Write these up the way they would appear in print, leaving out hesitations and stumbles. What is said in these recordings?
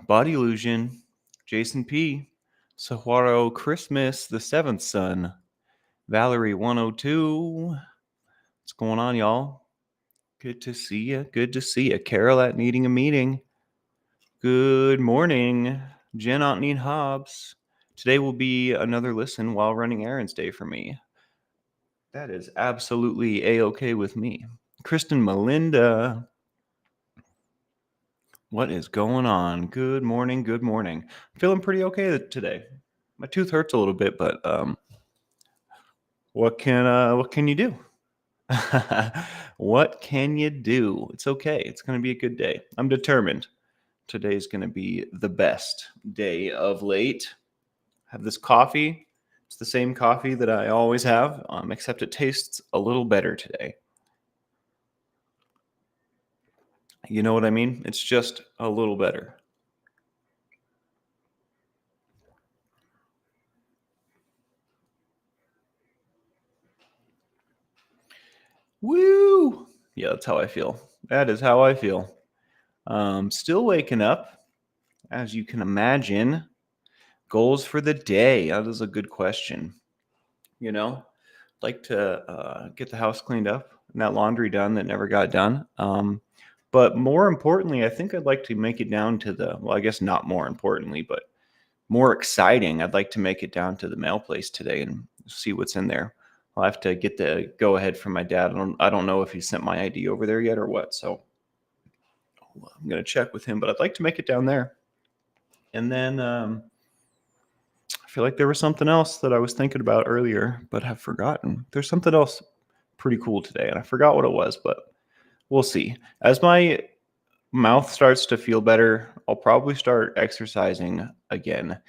Body Illusion, Jason P, Sahuaro Christmas, the seventh son, Valerie 102. What's going on, y'all? Good to see you. Good to see you. Carol at Needing a Meeting. Good morning. Jen Otneen Hobbs. Today will be another listen while running errands day for me. That is absolutely A-okay with me. Kristen Melinda. What is going on? Good morning. Good morning. Feeling pretty okay today. My tooth hurts a little bit, but what can you do? What can you do? It's okay. It's going to be a good day. I'm determined. Today's going to be the best day of late. Have this coffee. It's the same coffee that I always have, except it tastes a little better today. You know what I mean? It's just a little better. Woo! Yeah, that's how I feel. That is how I feel. Still waking up, as you can imagine. Goals for the day. That is a good question. You know, like to get the house cleaned up and that laundry done that never got done. But more importantly, I think I'd like to make it down to I guess not more importantly, but more exciting. I'd like to make it down to the mail place today and see what's in there. I'll have to get the go ahead from my dad. I don't know if he sent my ID over there yet or what. So I'm going to check with him, but I'd like to make it down there. And then I feel like there was something else that I was thinking about earlier, but have forgotten. There's something else pretty cool today, and I forgot what it was, but we'll see. As my mouth starts to feel better, I'll probably start exercising again.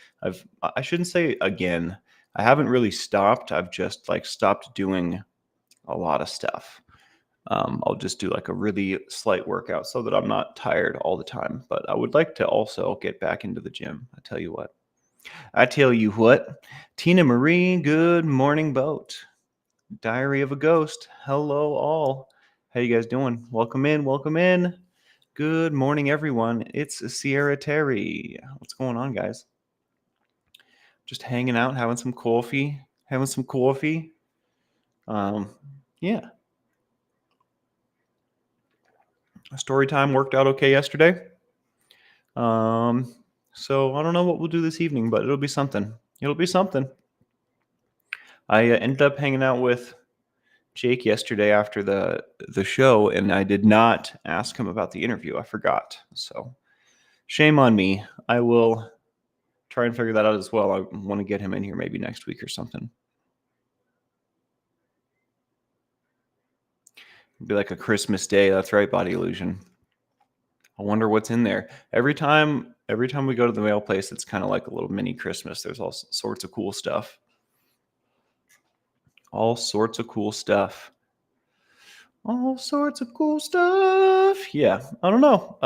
I shouldn't say again. I haven't really stopped. I've just stopped doing a lot of stuff. I'll just do a really slight workout so that I'm not tired all the time. But I would like to also get back into the gym. I tell you what. Tina Marie, good morning, boat. Diary of a Ghost. Hello, all. How you guys doing? Welcome in. Welcome in. Good morning, everyone. It's Sierra Terry. What's going on, guys? Just hanging out, having some coffee. Yeah. Story time worked out okay yesterday. So I don't know what we'll do this evening, but it'll be something. I ended up hanging out with Jake yesterday after the show, and I did not ask him about the interview. I forgot. So shame on me. I will try and figure that out as well. I want to get him in here maybe next week or something. It'd be like a Christmas day. That's right, Body Illusion. I wonder what's in there. Every time we go to the mail place, it's kind of like a little mini Christmas. There's all sorts of cool stuff. All sorts of cool stuff. Yeah, I don't know.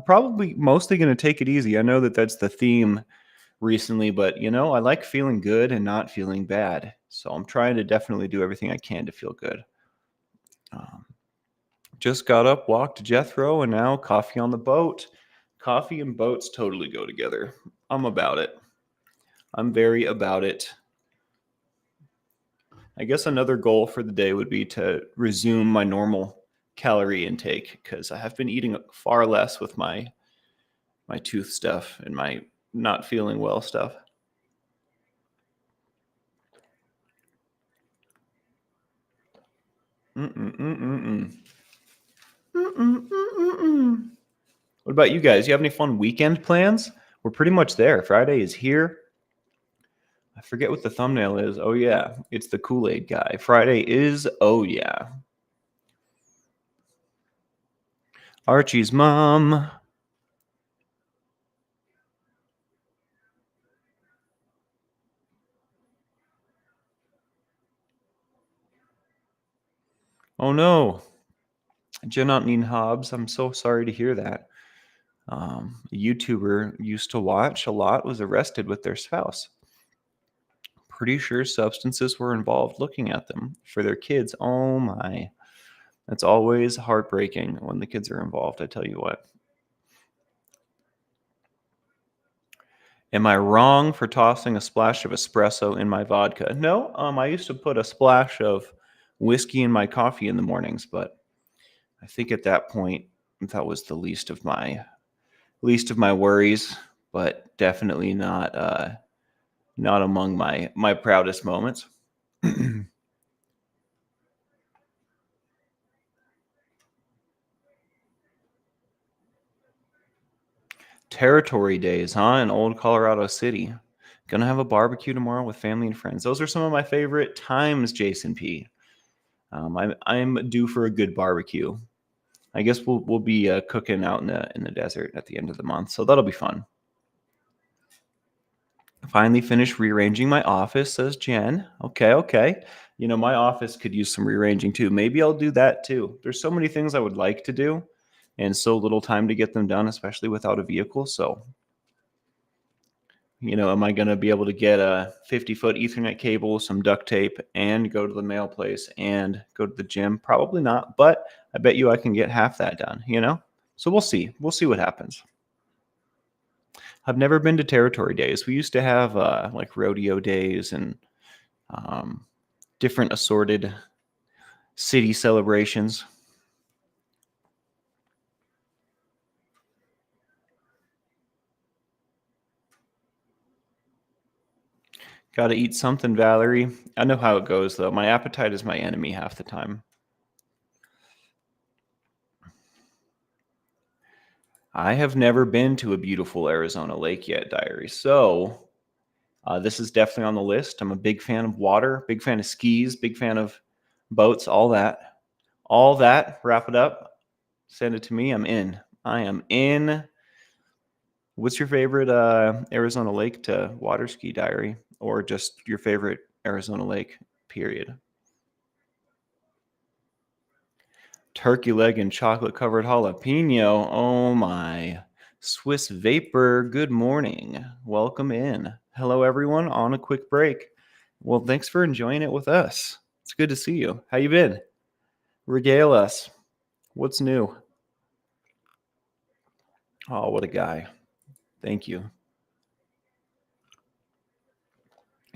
Probably mostly going to take it easy. I know that's the theme recently, but I like feeling good and not feeling bad. So I'm trying to definitely do everything I can to feel good. Just got up, walked to Jethro, and now coffee on the boat. Coffee and boats totally go together. I'm about it. I'm very about it. I guess another goal for the day would be to resume my normal calorie intake because I have been eating far less with my tooth stuff and my not feeling well stuff. What about you guys? You have any fun weekend plans? We're pretty much there. Friday is here. I forget what the thumbnail is. Oh, yeah. It's the Kool-Aid guy. Friday is, oh, yeah. Archie's mom. Oh, no. Janotneen Hobbs. I'm so sorry to hear that. A YouTuber used to watch a lot was arrested with their spouse. Pretty sure substances were involved looking at them for their kids. Oh, my. That's always heartbreaking when the kids are involved, I tell you what. Am I wrong for tossing a splash of espresso in my vodka? No, I used to put a splash of whiskey in my coffee in the mornings, but I think at that point that was the least of my worries, but definitely not among my proudest moments. Territory days, huh? In old Colorado City. Gonna have a barbecue tomorrow with family and friends. Those are some of my favorite times, Jason P. I'm due for a good barbecue. I guess we'll be cooking out in the desert at the end of the month, so that'll be fun. Finally finished rearranging my office, says Jen. Okay, okay. My office could use some rearranging too. Maybe I'll do that too. There's so many things I would like to do and so little time to get them done, especially without a vehicle. So, am I going to be able to get a 50-foot Ethernet cable, some duct tape, and go to the mail place and go to the gym? Probably not, but I bet you I can get half that done. So we'll see. We'll see what happens. I've never been to territory days. We used to have like rodeo days and um, different assorted city celebrations. Got to eat something, Valerie. I know how it goes, though. My appetite is my enemy half the time. I have never been to a beautiful Arizona lake yet, Diary. So this is definitely on the list. I'm a big fan of water, big fan of skis, big fan of boats, all that. All that. Wrap it up. Send it to me. I'm in. I am in. What's your favorite Arizona lake to water ski, Diary? Or just your favorite Arizona lake, period? Turkey leg and chocolate covered jalapeno. Oh my. Swiss Vapor, good morning. Welcome in. Hello, everyone, on a quick break. Well, thanks for enjoying it with us. It's good to see you. How you been? Regale us. What's new? Oh, what a guy. Thank you.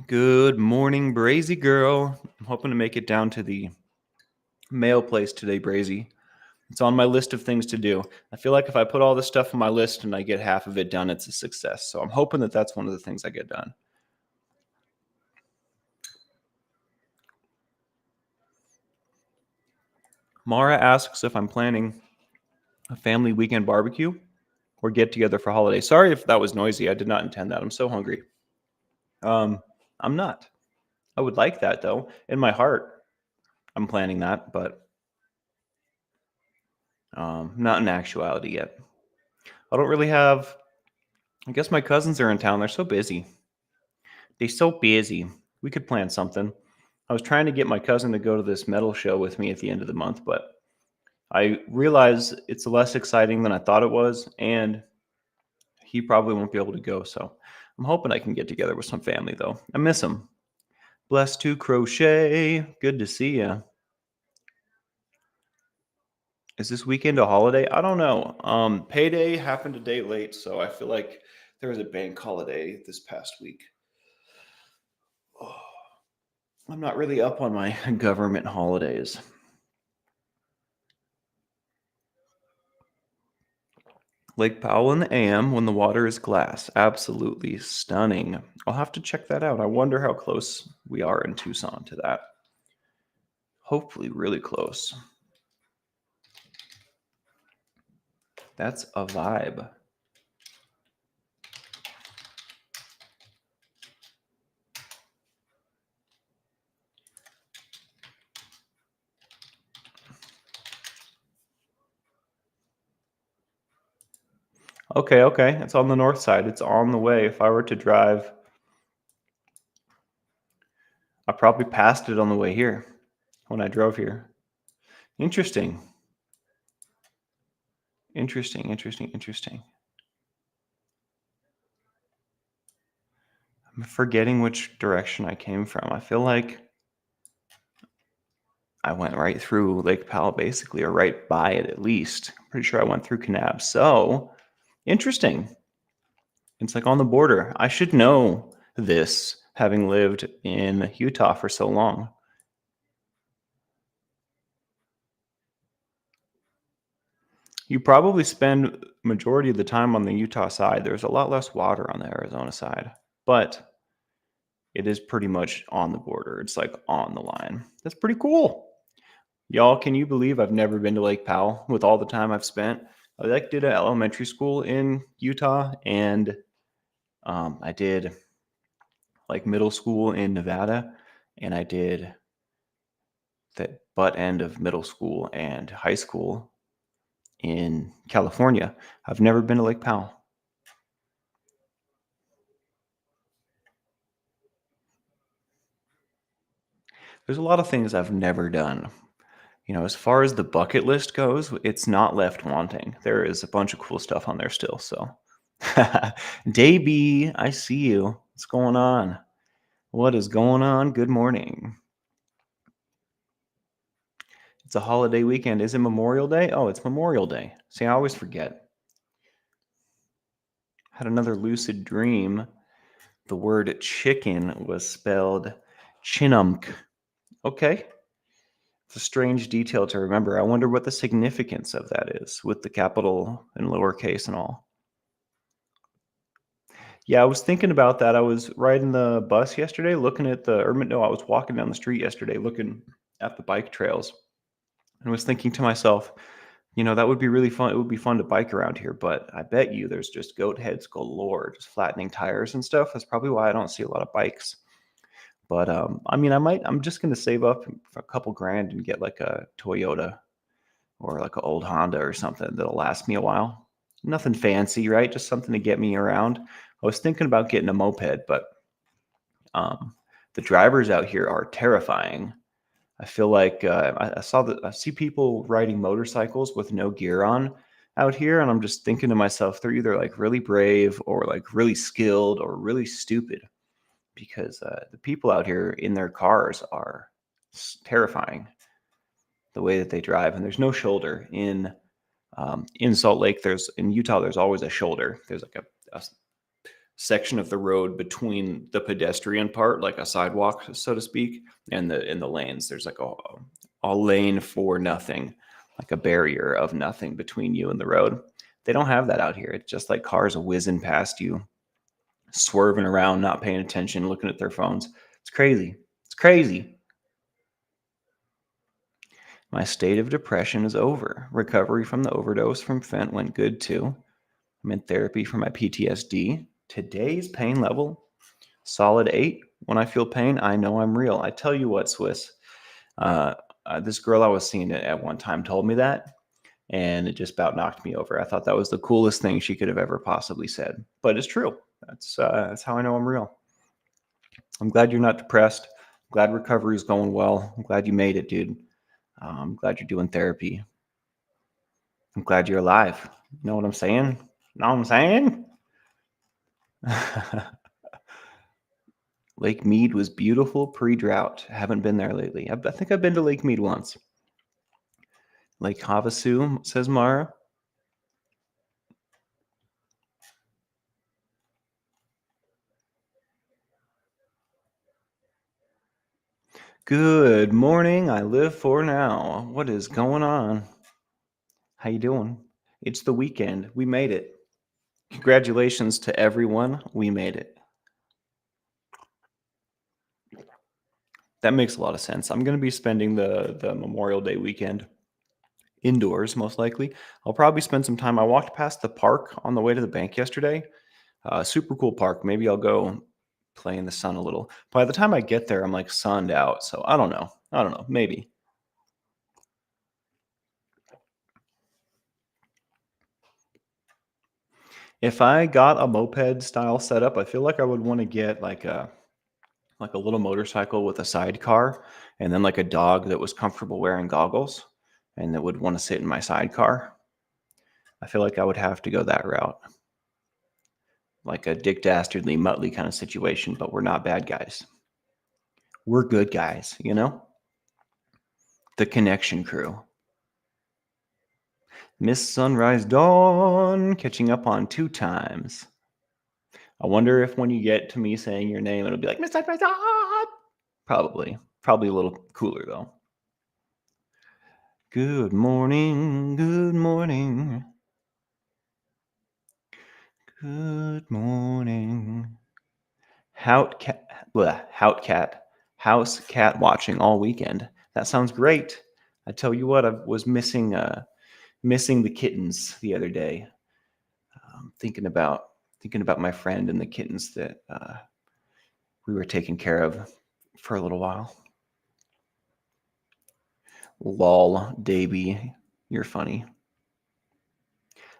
Good morning, Brazy girl. I'm hoping to make it down to the mail place today, Brazy. It's on my list of things to do. I feel like if I put all this stuff on my list and I get half of it done, it's a success. So I'm hoping that that's one of the things I get done. Mara asks if I'm planning a family weekend barbecue or get together for holidays. Sorry if that was noisy. I did not intend that. I'm so hungry. I'm not. I would like that though. In my heart, I'm planning that, but not in actuality yet. I don't really have. I guess my cousins are in town. They're so busy. They're so busy. We could plan something. I was trying to get my cousin to go to this metal show with me at the end of the month, but I realize it's less exciting than I thought it was, and he probably won't be able to go. So I'm hoping I can get together with some family, though. I miss him. Blessed to crochet. Good to see you. Is this weekend a holiday? I don't know. Payday happened a day late, so I feel like there was a bank holiday this past week. Oh, I'm not really up on my government holidays. Lake Powell in the AM when the water is glass. Absolutely stunning. I'll have to check that out. I wonder how close we are in Tucson to that. Hopefully, really close. That's a vibe. Okay, okay. It's on the north side. It's on the way. If I were to drive, I probably passed it on the way here when I drove here. Interesting. Interesting, interesting, interesting. I'm forgetting which direction I came from. I feel like I went right through Lake Powell, basically, or right by it at least. Pretty sure I went through Kanab. So, interesting. It's like on the border. I should know this, having lived in Utah for so long. You probably spend majority of the time on the Utah side. There's a lot less water on the Arizona side, but it is pretty much on the border. It's like on the line. That's pretty cool. Y'all, can you believe I've never been to Lake Powell with all the time I've spent? I like did an elementary school in Utah, and I did like middle school in Nevada, and I did the butt end of middle school and high school in California. I've never been to Lake Powell. There's a lot of things I've never done. As far as the bucket list goes, it's not left wanting. There is a bunch of cool stuff on there still. So, Davey, I see you. What's going on? What is going on? Good morning. It's a holiday weekend. Is it Memorial Day? Oh, it's Memorial Day. See, I always forget. Had another lucid dream. The word chicken was spelled chinumk. Okay. It's a strange detail to remember. I wonder what the significance of that is with the capital and lowercase and all. Yeah, I was thinking about that. I was riding the bus yesterday, looking at no, I was walking down the street yesterday, looking at the bike trails, and was thinking to myself, that would be really fun. It would be fun to bike around here, but I bet you there's just goat heads galore, just flattening tires and stuff. That's probably why I don't see a lot of bikes. But I mean, I'm just gonna save up for a couple grand and get like a Toyota or like an old Honda or something that'll last me a while. Nothing fancy, right? Just something to get me around. I was thinking about getting a moped, but um, the drivers out here are terrifying. I feel like I see people riding motorcycles with no gear on out here, and I'm just thinking to myself, they're either like really brave or like really skilled or really stupid, because the people out here in their cars are terrifying the way that they drive, and there's no shoulder in Salt Lake. In Utah, there's always a shoulder. There's like a section of the road between the pedestrian part, like a sidewalk, so to speak, and the lanes. There's like a lane for nothing, like a barrier of nothing between you and the road. They don't have that out here. It's just like cars whizzing past you, swerving around, not paying attention, looking at their phones. It's crazy. It's crazy. My state of depression is over. Recovery from the overdose from fent went good too. I'm in therapy for my PTSD. Today's pain level, solid 8. When I feel pain, I know I'm real. I tell you what, Swiss, this girl I was seeing at one time told me that, and it just about knocked me over. I thought that was the coolest thing she could have ever possibly said. But it's true. That's how I know I'm real. I'm glad you're not depressed. Glad recovery is going well. I'm glad you made it, dude. I'm glad you're doing therapy. I'm glad you're alive. You know what I'm saying? Know what I'm saying? Lake Mead was beautiful pre-drought. Haven't been there lately. I think I've been to Lake Mead once. Lake Havasu, says Mara. Good morning. I live for now. What is going on? How you doing? It's the weekend. We made it. Congratulations to everyone. We made it. That makes a lot of sense. I'm going to be spending the Memorial Day weekend indoors, most likely. I'll probably spend some time. I walked past the park on the way to the bank yesterday. Super cool park. Maybe I'll go play in the sun a little. By the time I get there, I'm like sunned out. So I don't know. Maybe. If I got a moped style setup, I feel like I would want to get like a little motorcycle with a sidecar, and then like a dog that was comfortable wearing goggles and that would want to sit in my sidecar. I feel like I would have to go that route. Like a Dick Dastardly Muttley kind of situation, but we're not bad guys. We're good guys, The Connection Crew. Miss Sunrise Dawn, catching up on 2 times. I wonder if when you get to me saying your name, it'll be like, Mr. President. Probably. Probably a little cooler, though. Good morning. Good morning. Good morning. House cat watching all weekend. That sounds great. I tell you what, I was missing the kittens the other day. Thinking about my friend and the kittens that we were taking care of for a little while. Lol, Davy, you're funny.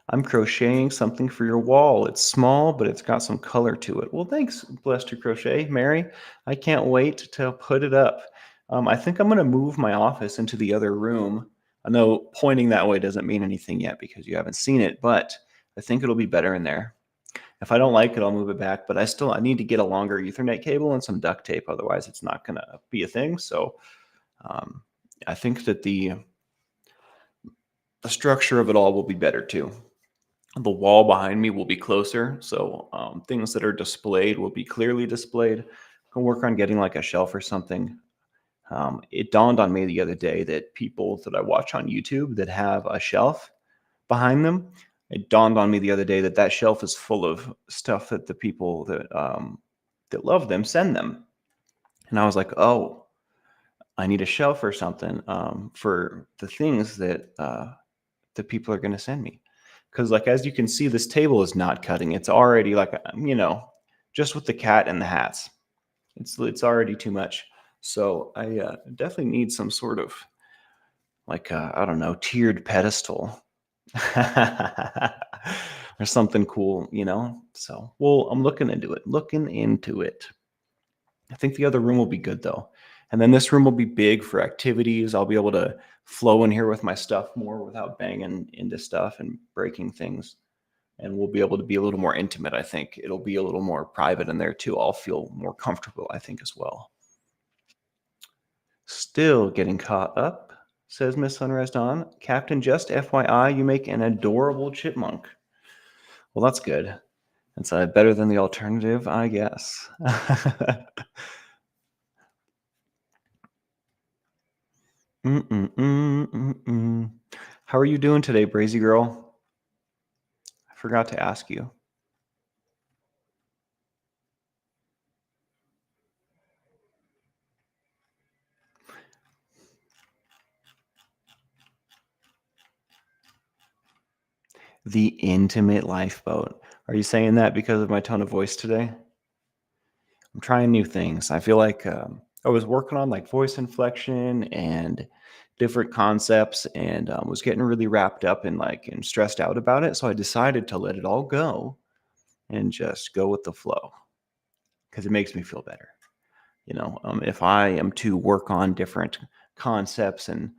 I'm crocheting something for your wall. It's small, but it's got some color to it. Well, thanks, Blessed to Crochet. Mary, I can't wait to put it up. I think I'm going to move my office into the other room. I know pointing that way doesn't mean anything yet because you haven't seen it, but I think it'll be better in there. If I don't like it, I'll move it back, but I need to get a longer Ethernet cable and some duct tape. Otherwise, it's not going to be a thing. So I think that the structure of it all will be better too. The wall behind me will be closer, so things that are displayed will be clearly displayed. I'll work on getting like a shelf or something. It dawned on me the other day that people that I watch on YouTube that have a shelf behind them, it dawned on me the other day that that shelf is full of stuff that the people that love them send them. And I was like, oh, I need a shelf or something for the things that the people are going to send me. Because like, as you can see, this table is not cutting. It's already like, just with the cat and the hats, it's already too much. So I definitely need some sort of like, I don't know, tiered pedestal or something cool, So, well, I'm looking into it. I think the other room will be good though. And then this room will be big for activities. I'll be able to flow in here with my stuff more without banging into stuff and breaking things. And we'll be able to be a little more intimate, I think. It'll be a little more private in there too. I'll feel more comfortable, I think, as well. Still getting caught up, says Miss Sunrise Dawn. Captain, just FYI, you make an adorable chipmunk. Well, that's good. It's better than the alternative, I guess. How are you doing today, Brazy girl? I forgot to ask you. The intimate lifeboat. Are you saying that because of my tone of voice today? I'm trying new things. I feel like I was working on like voice inflection and different concepts and was getting really wrapped up and stressed out about it. So I decided to let it all go and just go with the flow because it makes me feel better. If I am to work on different concepts and,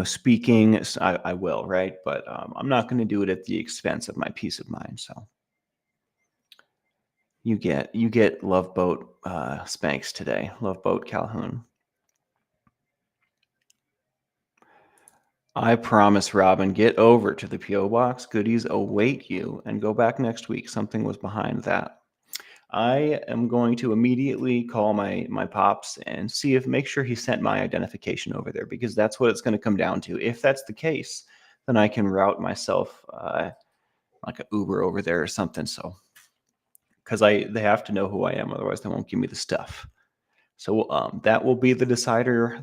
speaking, I will, right? But I'm not going to do it at the expense of my peace of mind. So you get Love Boat Spanx today, Love Boat Calhoun. I promise, Robin, get over to the P.O. Box. Goodies await you and go back next week. Something was behind that. I am going to immediately call my pops and make sure he sent my identification over there because that's what it's going to come down to. If that's the case, then I can route myself like an Uber over there or something. So, because they have to know who I am, otherwise they won't give me the stuff. So that will be the decider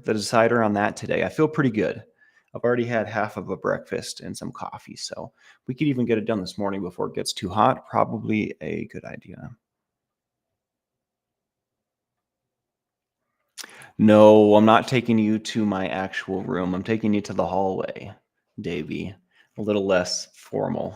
on that today. I feel pretty good. I've already had half of a breakfast and some coffee, so we could even get it done this morning before it gets too hot. Probably a good idea. No, I'm not taking you to my actual room. I'm taking you to the hallway, Davey. A little less formal.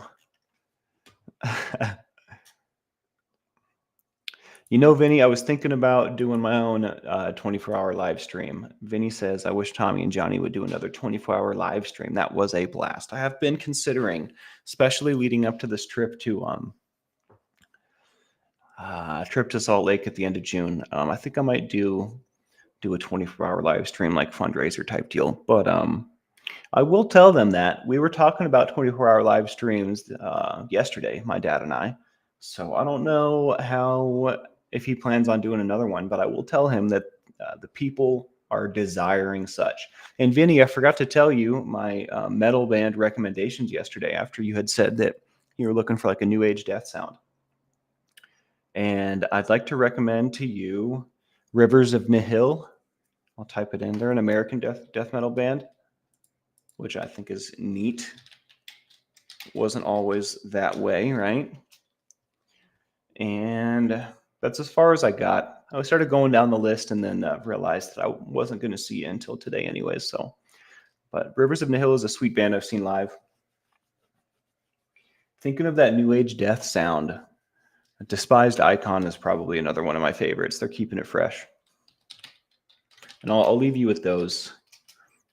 Vinny, I was thinking about doing my own 24-hour live stream. Vinny says, I wish Tommy and Johnny would do another 24-hour live stream. That was a blast. I have been considering, especially leading up to this trip to Salt Lake at the end of June. I think I might do a 24-hour live stream, like fundraiser type deal. But I will tell them that we were talking about 24-hour live streams yesterday, my dad and I. So I don't know if he plans on doing another one, but I will tell him that the people are desiring such. And Vinny, I forgot to tell you my metal band recommendations yesterday after you had said that you were looking for like a new age death sound. And I'd like to recommend to you Rivers of Nihil. I'll type it in. They're an American death metal band, which I think is neat. Wasn't always that way, right? And that's as far as I got. I started going down the list and then realized that I wasn't going to see it until today anyways. So, but Rivers of Nihil is a sweet band I've seen live. Thinking of that new age death sound, Despised Icon is probably another one of my favorites. They're keeping it fresh. And I'll leave you with those.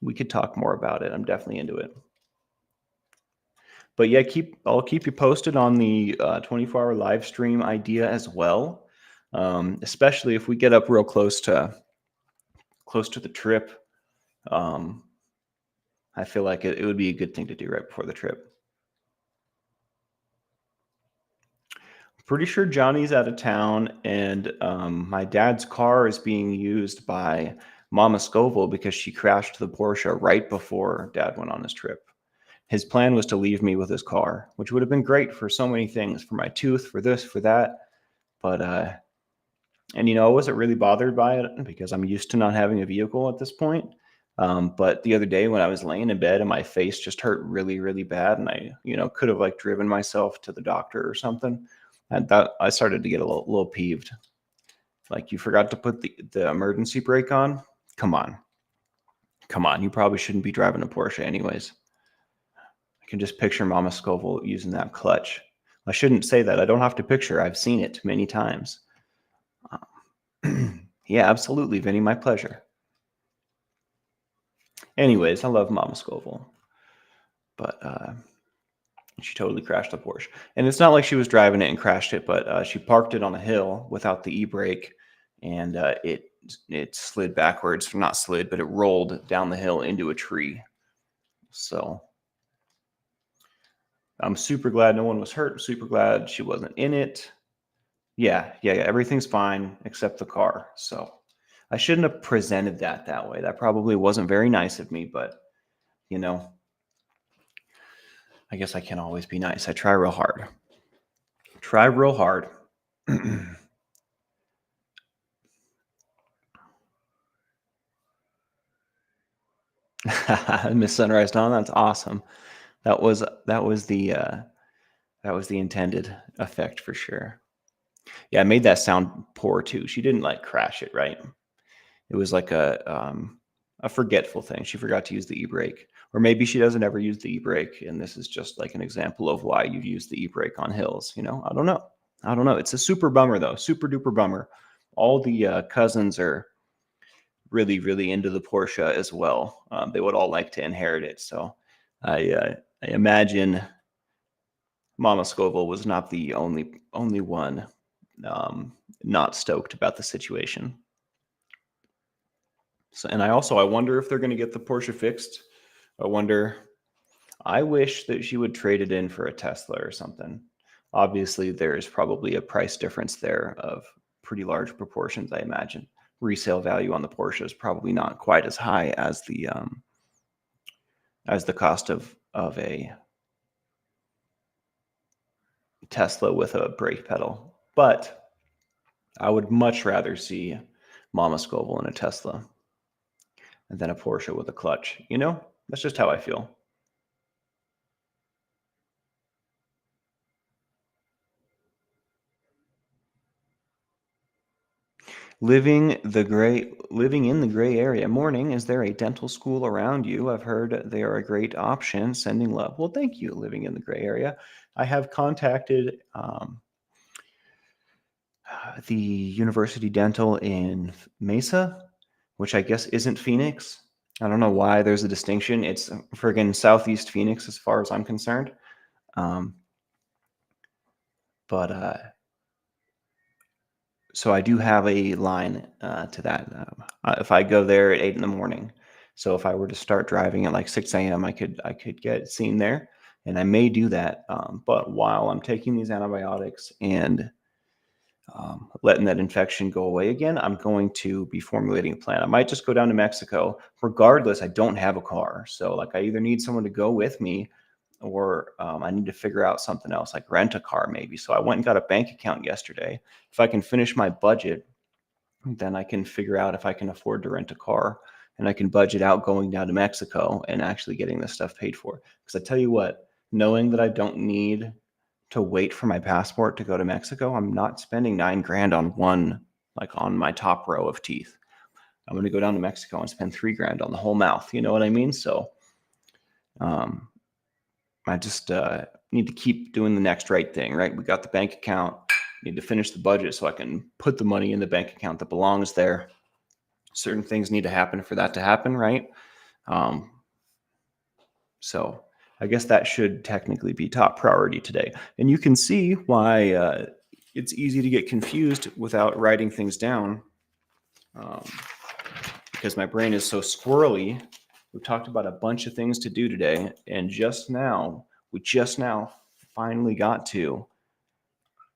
We could talk more about it. I'm definitely into it. But yeah, I'll keep you posted on the 24-hour live stream idea as well. Especially if we get up real close to the trip. I feel like it would be a good thing to do right before the trip. Pretty sure Johnny's out of town, and my dad's car is being used by Mama Scoville because she crashed the Porsche right before Dad went on his trip. His plan was to leave me with his car, which would have been great for so many things, for my tooth, for this, for that. But and I wasn't really bothered by it because I'm used to not having a vehicle at this point. But the other day when I was laying in bed and my face just hurt really, really bad, and I, could have like driven myself to the doctor or something, and that I started to get a little peeved. Like, you forgot to put the emergency brake on. Come on. You probably shouldn't be driving a Porsche anyways. I can just picture Mama Scoville using that clutch. I shouldn't say that. I don't have to picture. I've seen it many times. Yeah, absolutely, Vinny. My pleasure. Anyways, I love Mama Scoville. But she totally crashed the Porsche. And it's not like she was driving it and crashed it, but she parked it on a hill without the e-brake, and it slid backwards. Not slid, but it rolled down the hill into a tree. So I'm super glad no one was hurt. Super glad she wasn't in it. Yeah. Everything's fine except the car. So I shouldn't have presented that way. That probably wasn't very nice of me, but I guess I can't always be nice. I try real hard. Miss Sunrise Dawn, that's awesome. That was the intended effect for sure. Yeah, it made that sound poor too. She didn't like crash it, right? It was like a forgetful thing. She forgot to use the e-brake, or maybe she doesn't ever use the e-brake, and this is just like an example of why you use the e-brake on hills. I don't know. It's a super bummer though, super duper bummer. All the cousins are really, really into the Porsche as well. They would all like to inherit it. So I imagine Mama Scoville was not the only one not stoked about the situation. So, and I wonder if they're going to get the Porsche fixed. I wish that she would trade it in for a Tesla or something. Obviously, there is probably a price difference there of pretty large proportions, I imagine. Resale value on the Porsche is probably not quite as high as the cost of a Tesla with a brake pedal. But I would much rather see Mama Scoville in a Tesla than a Porsche with a clutch. That's just how I feel. Living in the gray area. Morning, is there a dental school around you? I've heard they are a great option. Sending love. Well, thank you, living in the gray area. I have contacted the University Dental in Mesa, which I guess isn't Phoenix. I don't know why there's a distinction. It's friggin' Southeast Phoenix as far as I'm concerned. But so I do have a line to that. If I go there at 8 in the morning, so if I were to start driving at like 6 a.m., I could get seen there. And I may do that. But while I'm taking these antibiotics and letting that infection go away again, I'm going to be formulating a plan. I might just go down to Mexico. Regardless, I don't have a car. So, like, I either need someone to go with me or I need to figure out something else, like rent a car maybe. So, I went and got a bank account yesterday. If I can finish my budget, then I can figure out if I can afford to rent a car and I can budget out going down to Mexico and actually getting this stuff paid for. Because I tell you what, knowing that I don't need to wait for my passport to go to Mexico, I'm not spending 9 grand on one, like on my top row of teeth. I'm going to go down to Mexico and spend 3 grand on the whole mouth. You know what I mean? So um, I just need to keep doing the next right thing, right? We got the bank account, need to finish the budget so I can put the money in the bank account that belongs there. Certain things need to happen for that to happen, right? Um, so I guess that should technically be top priority today. And you can see why it's easy to get confused without writing things down, because my brain is so squirrely. We've talked about a bunch of things to do today, and we just now finally got to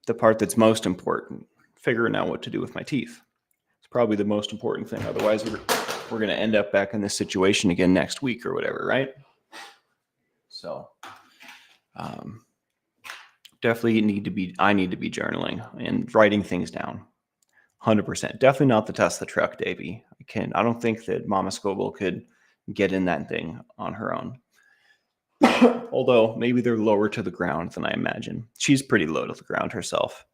the part that's most important, figuring out what to do with my teeth. It's probably the most important thing. Otherwise, we're going to end up back in this situation again next week or whatever, right? So definitely I need to be journaling and writing things down. 100%. Definitely not the Tesla truck, Davey. I don't think that Mama Scoble could get in that thing on her own. Although maybe they're lower to the ground than I imagine. She's pretty low to the ground herself.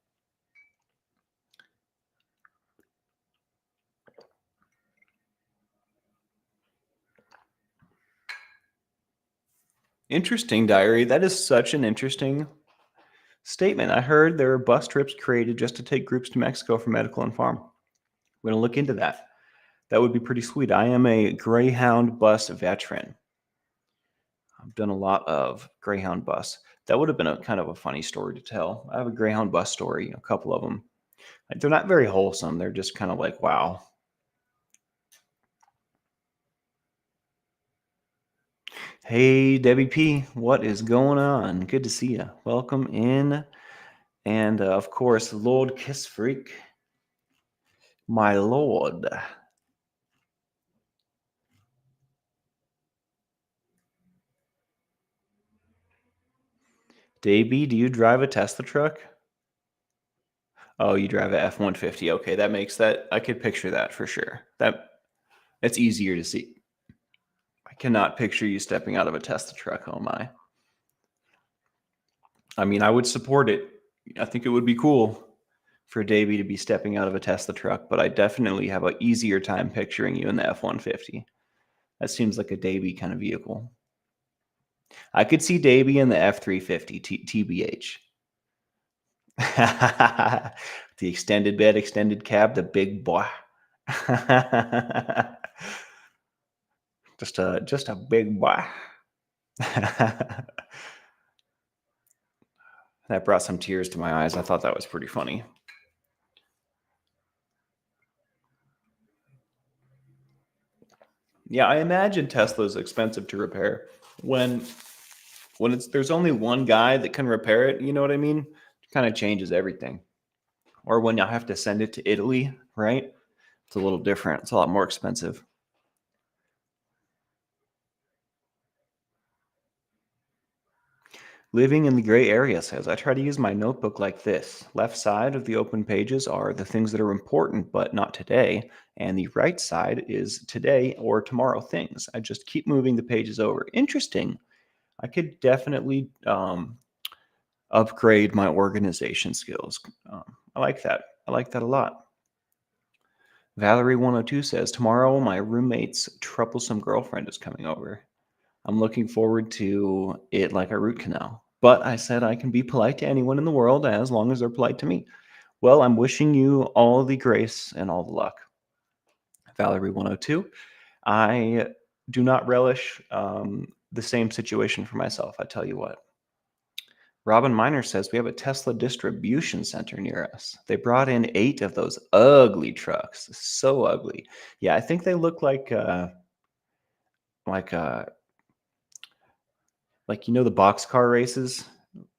Interesting, diary. That is such an interesting statement. I heard there are bus trips created just to take groups to Mexico for medical and farm. We're going to look into that. That would be pretty sweet. I am a Greyhound bus veteran. I've done a lot of Greyhound bus. That would have been a kind of a funny story to tell. I have a Greyhound bus story, a couple of them. They're not very wholesome. They're just kind of like, wow. Hey, Debbie P, what is going on? Good to see you. Welcome in. And of course, Lord Kiss Freak, my lord. Davey, do you drive a Tesla truck? Oh, you drive a F-150. Okay, that makes that. I could picture that for sure. It's easier to see. I cannot picture you stepping out of a Tesla truck. Oh my. I mean, I would support it. I think it would be cool for Davey to be stepping out of a Tesla truck, but I definitely have an easier time picturing you in the F-150. That seems like a Davey kind of vehicle. I could see Davey in the F-350, TBH. The extended bed, extended cab, the big boy. just a big boy. That brought some tears to my eyes. I thought that was pretty funny. Yeah, I imagine Tesla's expensive to repair. When there's only one guy that can repair it, you know what I mean? It kind of changes everything. Or when you have to send it to Italy, right? It's a little different. It's a lot more expensive. Living in the gray area says, I try to use my notebook like this. Left side of the open pages are the things that are important, but not today. And the right side is today or tomorrow things. I just keep moving the pages over. Interesting. I could definitely upgrade my organization skills. I like that. I like that a lot. Valerie102 says, tomorrow my roommate's troublesome girlfriend is coming over. I'm looking forward to it like a root canal. But I said I can be polite to anyone in the world as long as they're polite to me. Well, I'm wishing you all the grace and all the luck. Valerie102, I do not relish the same situation for myself, I tell you what. Robin Miner says we have a Tesla distribution center near us. They brought in 8 of those ugly trucks. So ugly. Yeah, I think they look like like the boxcar races,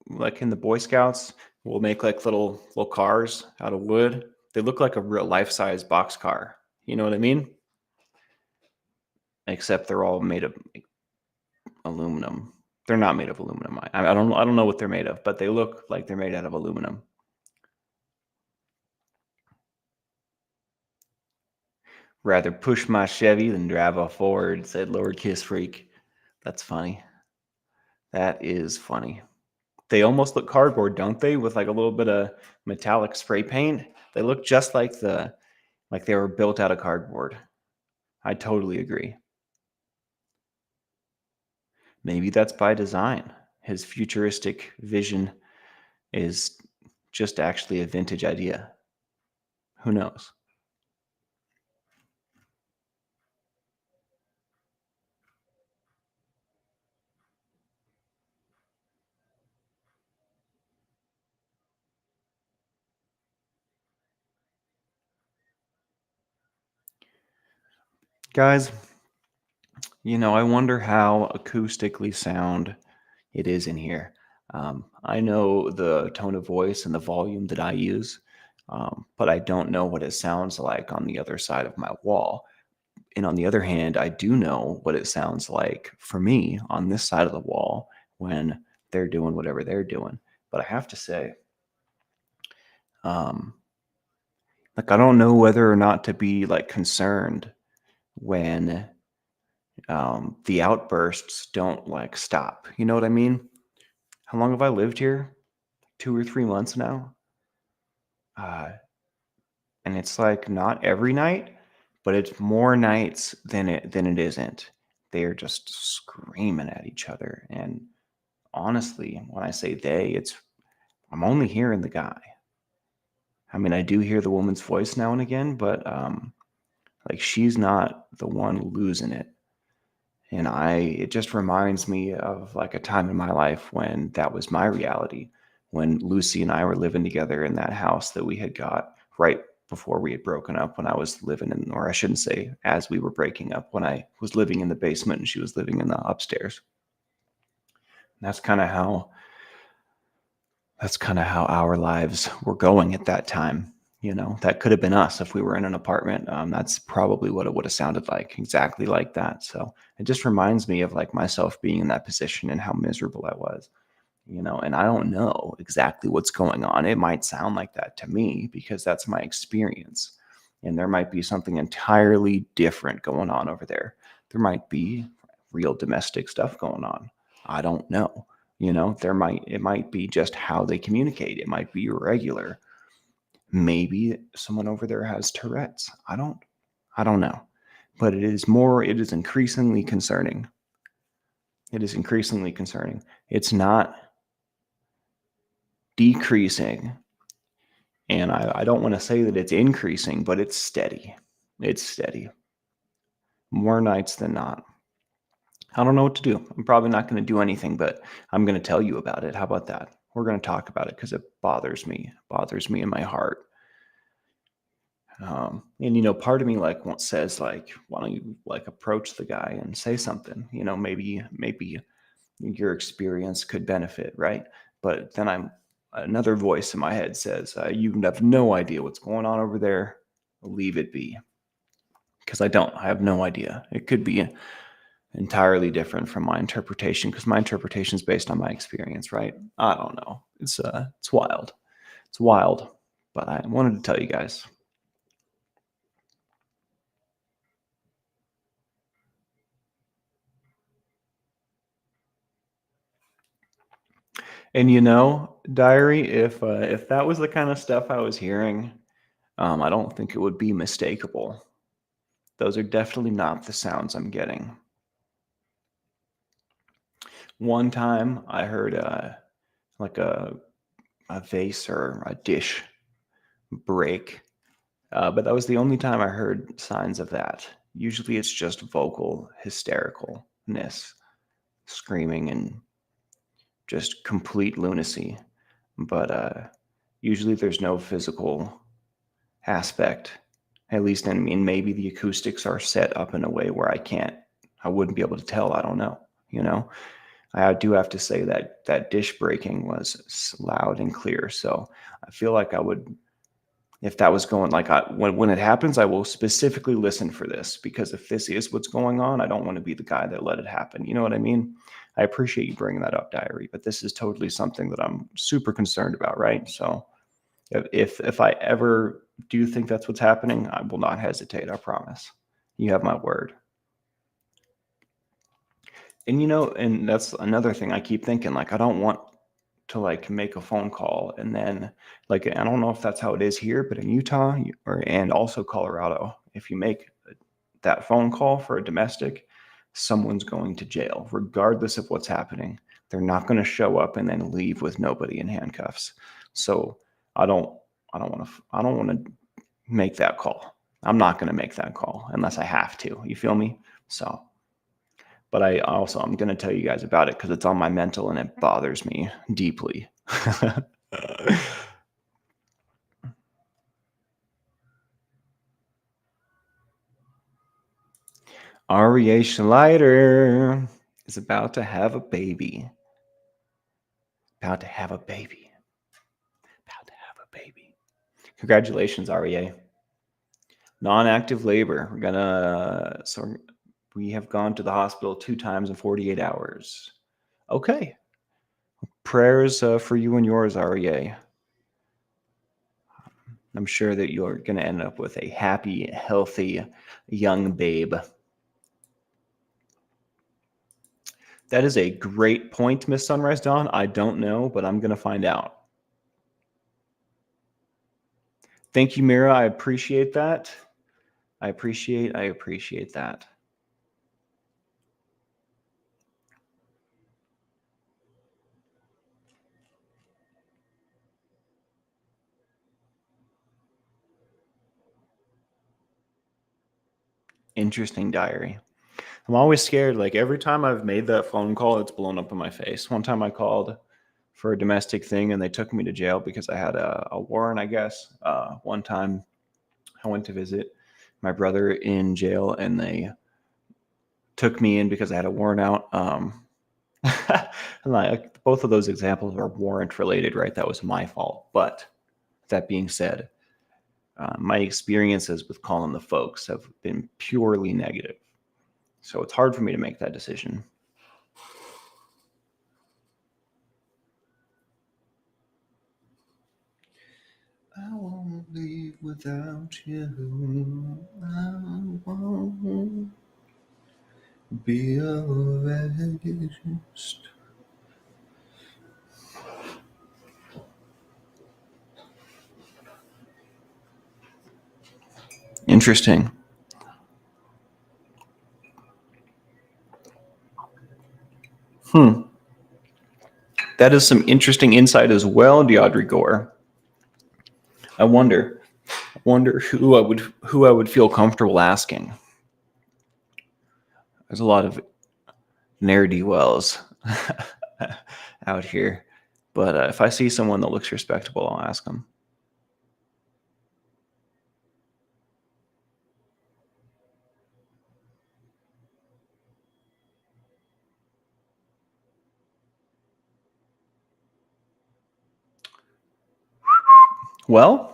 like in the Boy Scouts, we'll make like little cars out of wood. They look like a real life-size boxcar. You know what I mean? Except they're all made of aluminum. They're not made of aluminum. I don't know what they're made of, but they look like they're made out of aluminum. Rather push my Chevy than drive off Ford, said Lord Kiss Freak. That's funny. That is funny. They almost look cardboard, don't they? With like a little bit of metallic spray paint. They look just like they were built out of cardboard. I totally agree. Maybe that's by design. His futuristic vision is just actually a vintage idea. Who knows? Guys, I wonder how acoustically sound it is in here. I know the tone of voice and the volume that I use, but I don't know what it sounds like on the other side of my wall. And on the other hand, I do know what it sounds like for me on this side of the wall when they're doing whatever they're doing. But I have to say, um, like, I don't know whether or not to be like concerned when the outbursts don't like stop. You know what I mean? How long have I lived here? 2 or 3 months now. Uh, and it's like not every night, but it's more nights than it isn't. They're just screaming at each other. And honestly, when I say they, I'm only hearing the guy. I mean, I do hear the woman's voice now and again, but like she's not the one losing it. And it just reminds me of like a time in my life when that was my reality, when Lucy and I were living together in that house that we had got right before we had broken up, when I was living in, or I shouldn't say as we were breaking up, when I was living in the basement and she was living in the upstairs. And that's kind of how our lives were going at that time. That could have been us if we were in an apartment. That's probably what it would have sounded like, exactly like that. So it just reminds me of like myself being in that position and how miserable I was. And I don't know exactly what's going on. It might sound like that to me because that's my experience. And there might be something entirely different going on over there. There might be real domestic stuff going on. I don't know. It might be just how they communicate. It might be irregular. Maybe someone over there has Tourette's. I don't know. But it is increasingly concerning. It is increasingly concerning. It's not decreasing. And I don't want to say that it's increasing, but it's steady. It's steady. More nights than not. I don't know what to do. I'm probably not going to do anything, but I'm going to tell you about it. How about that? We're going to talk about it because it bothers me. It bothers me in my heart. And part of me like says like, why don't you like approach the guy and say something? Maybe your experience could benefit, right? But then another voice in my head says, you have no idea what's going on over there. Leave it be, because I have no idea. It could be entirely different from my interpretation, because my interpretation is based on my experience, right? I don't know. It's wild. It's wild. But I wanted to tell you guys. And diary, if that was the kind of stuff I was hearing, I don't think it would be mistakable. Those are definitely not the sounds I'm getting. One time I heard like a vase or a dish break, but that was the only time I heard signs of that. Usually it's just vocal hystericalness, screaming, and just complete lunacy. But usually there's no physical aspect. At least, I mean, maybe the acoustics are set up in a way where I wouldn't be able to tell. I don't know, you know? I do have to say that that dish breaking was loud and clear. So I feel like I would, if that was going like when it happens, I will specifically listen for this, because if this is what's going on, I don't want to be the guy that let it happen. You know what I mean? I appreciate you bringing that up, Diary, but this is totally something that I'm super concerned about, right? So if I ever do think that's what's happening, I will not hesitate. I promise. You have my word. And and that's another thing I keep thinking, like, I don't want to like make a phone call and then, like, I don't know if that's how it is here, but in Utah and also Colorado, if you make that phone call for a domestic, someone's going to jail regardless of what's happening. They're not going to show up and then leave with nobody in handcuffs. So I don't I don't want to make that call. I'm not going to make that call unless I have to. You feel me? So, but I'm going to tell you guys about it because it's on my mental and it bothers me deeply. REA Schleider is about to have a baby. About to have a baby. About to have a baby. Congratulations, REA. Non-active labor. We have gone to the hospital 2 times in 48 hours. Okay. Prayers for you and yours, REA. I'm sure that you're going to end up with a happy, healthy, young babe. That is a great point, Miss Sunrise Dawn. I don't know, but I'm going to find out. Thank you, Mira. I appreciate that. I appreciate that. Interesting, Diary. I'm always scared. Like every time I've made that phone call, it's blown up in my face. One time I called for a domestic thing and they took me to jail because I had a warrant, I guess. One time I went to visit my brother in jail and they took me in because I had a warrant out. Like both of those examples are warrant related, right? That was my fault. But that being said, my experiences with calling the folks have been purely negative. So it's hard for me to make that decision. I won't leave without you. I won't be erased. Interesting. That is some interesting insight as well, Deaudre Gore. I wonder who I would feel comfortable asking. There's a lot of ne'er-do-wells out here, but if I see someone that looks respectable, I'll ask them. Well,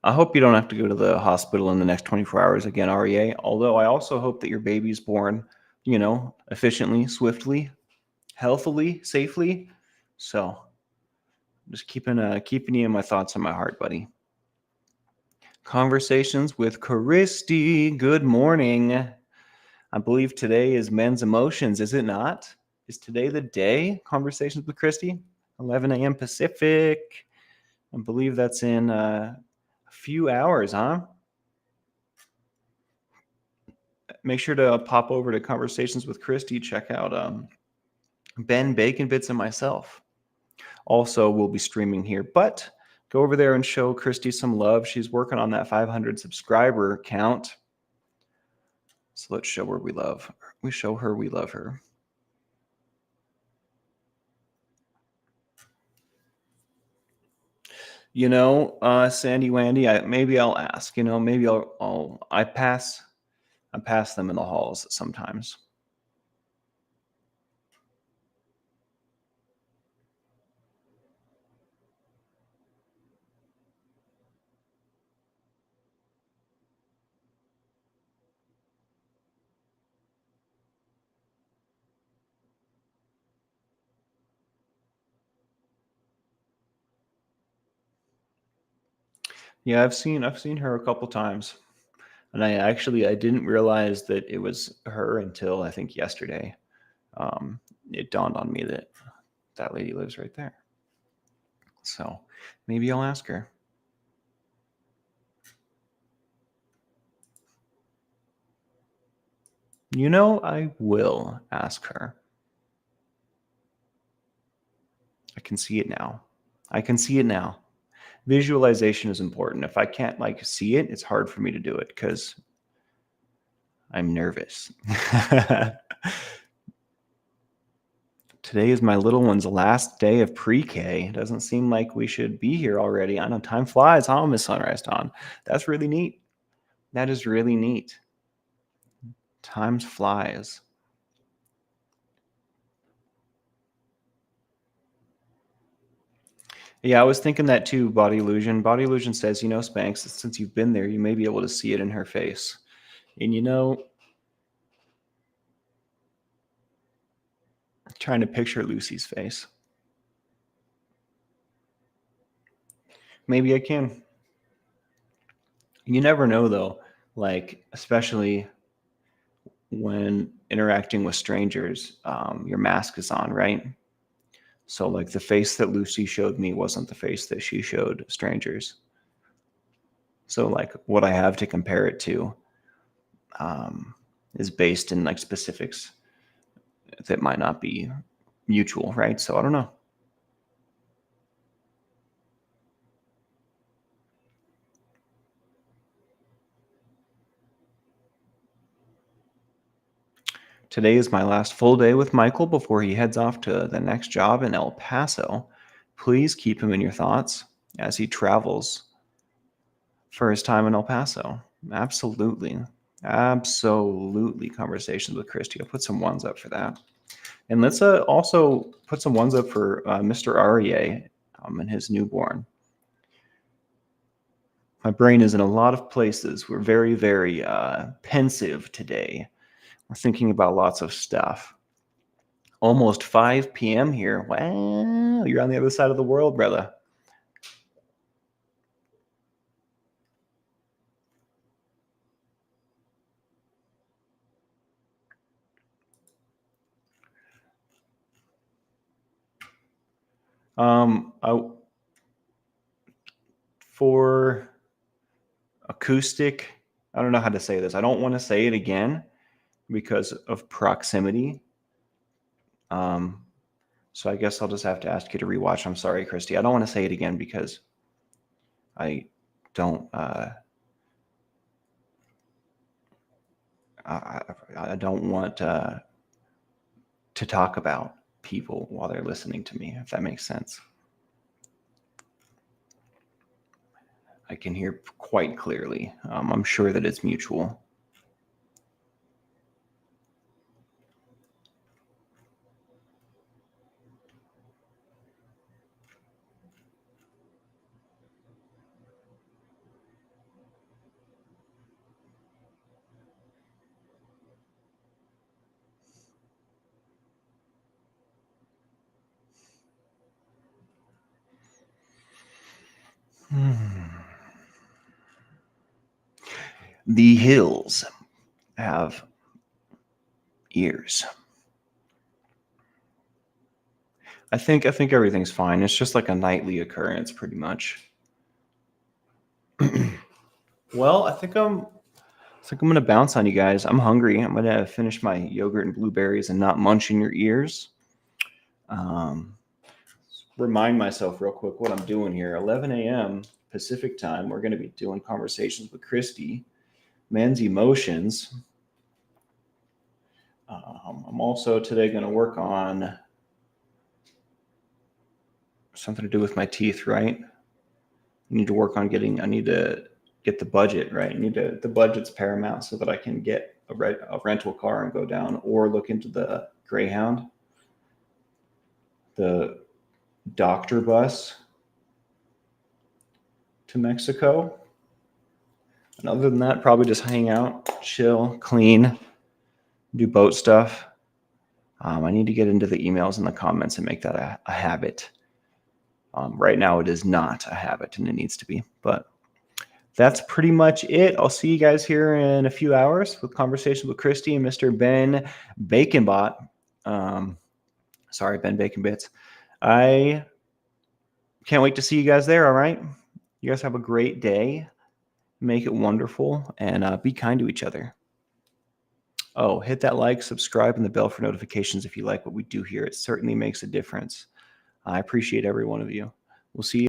I hope you don't have to go to the hospital in the next 24 hours again, REA. Although I also hope that your baby's born, efficiently, swiftly, healthily, safely. So just keeping you in my thoughts and my heart, buddy. Conversations with Christy. Good morning. I believe today is Men's Emotions, is it not? Is today the day? Conversations with Christy, 11 a.m. Pacific. I believe that's in a few hours, huh? Make sure to pop over to Conversations with Christy. Check out Ben Bacon Bits and myself. Also, we'll be streaming here, but go over there and show Christy some love. She's working on that 500 subscriber count. So let's show her we love. We show her we love her. Sandy Wandy, maybe I'll ask. Maybe I pass them in the halls sometimes. Yeah, I've seen her a couple times. And I didn't realize that it was her until I think yesterday. Um, it dawned on me that that lady lives right there. So maybe I'll ask her. I will ask her. I can see it now. I can see it now. Visualization is important. If I can't see it, it's hard for me to do it because I'm nervous. Today is my little one's last day of pre-K. Doesn't seem like we should be here already. I know time flies, huh, Miss Sunrise Dawn? That's really neat. That is really neat. Time flies. Yeah, I was thinking that too, Body Illusion. Body Illusion says, Spanx, since you've been there, you may be able to see it in her face. And trying to picture Lucy's face. Maybe I can. You never know, though, especially when interacting with strangers, your mask is on, right? So, the face that Lucy showed me wasn't the face that she showed strangers. So, what I have to compare it to is based in specifics that might not be mutual, right? So, I don't know. Today is my last full day with Michael before he heads off to the next job in El Paso. Please keep him in your thoughts as he travels for his time in El Paso. Absolutely. Absolutely. Conversations with Christy. I'll put some ones up for that. And let's also put some ones up for Mr. Aryeh and his newborn. My brain is in a lot of places. We're very, very pensive today. We're thinking about lots of stuff. Almost 5 p.m. here. Wow, you're on the other side of the world, brother. For acoustic, I don't know how to say this. I don't want to say it again because of proximity. So I guess I'll just have to ask you to rewatch. I'm sorry, Christy. I don't want to say it again because I don't. I don't want to talk about people while they're listening to me, if that makes sense. I can hear quite clearly. I'm sure that it's mutual. The hills have ears. I think everything's fine. It's just like a nightly occurrence, pretty much. Well, I think I'm gonna bounce on you guys. I'm hungry. I'm gonna finish my yogurt and blueberries and not munch in your ears. Remind myself real quick what I'm doing here. 11 a.m. Pacific time. We're gonna be doing conversations with Christy. Men's emotions. I'm also today gonna work on something to do with my teeth, right? I need to work on I need to get the budget right. The budget's paramount so that I can get a rental car and go down or look into the Greyhound, the doctor bus to Mexico. And other than that, probably just hang out, chill, clean, do boat stuff. I need to get into the emails and the comments and make that a habit. Right now, it is not a habit, and it needs to be. But that's pretty much it. I'll see you guys here in a few hours with conversations with Christy and Mr. Ben Baconbot. Sorry, Ben Bacon Bits. I can't wait to see you guys there. All right. You guys have a great day. Make it wonderful and be kind to each other. Oh, hit that like, subscribe, and the bell for notifications if you like what we do here. It certainly makes a difference. I appreciate every one of you. We'll see you.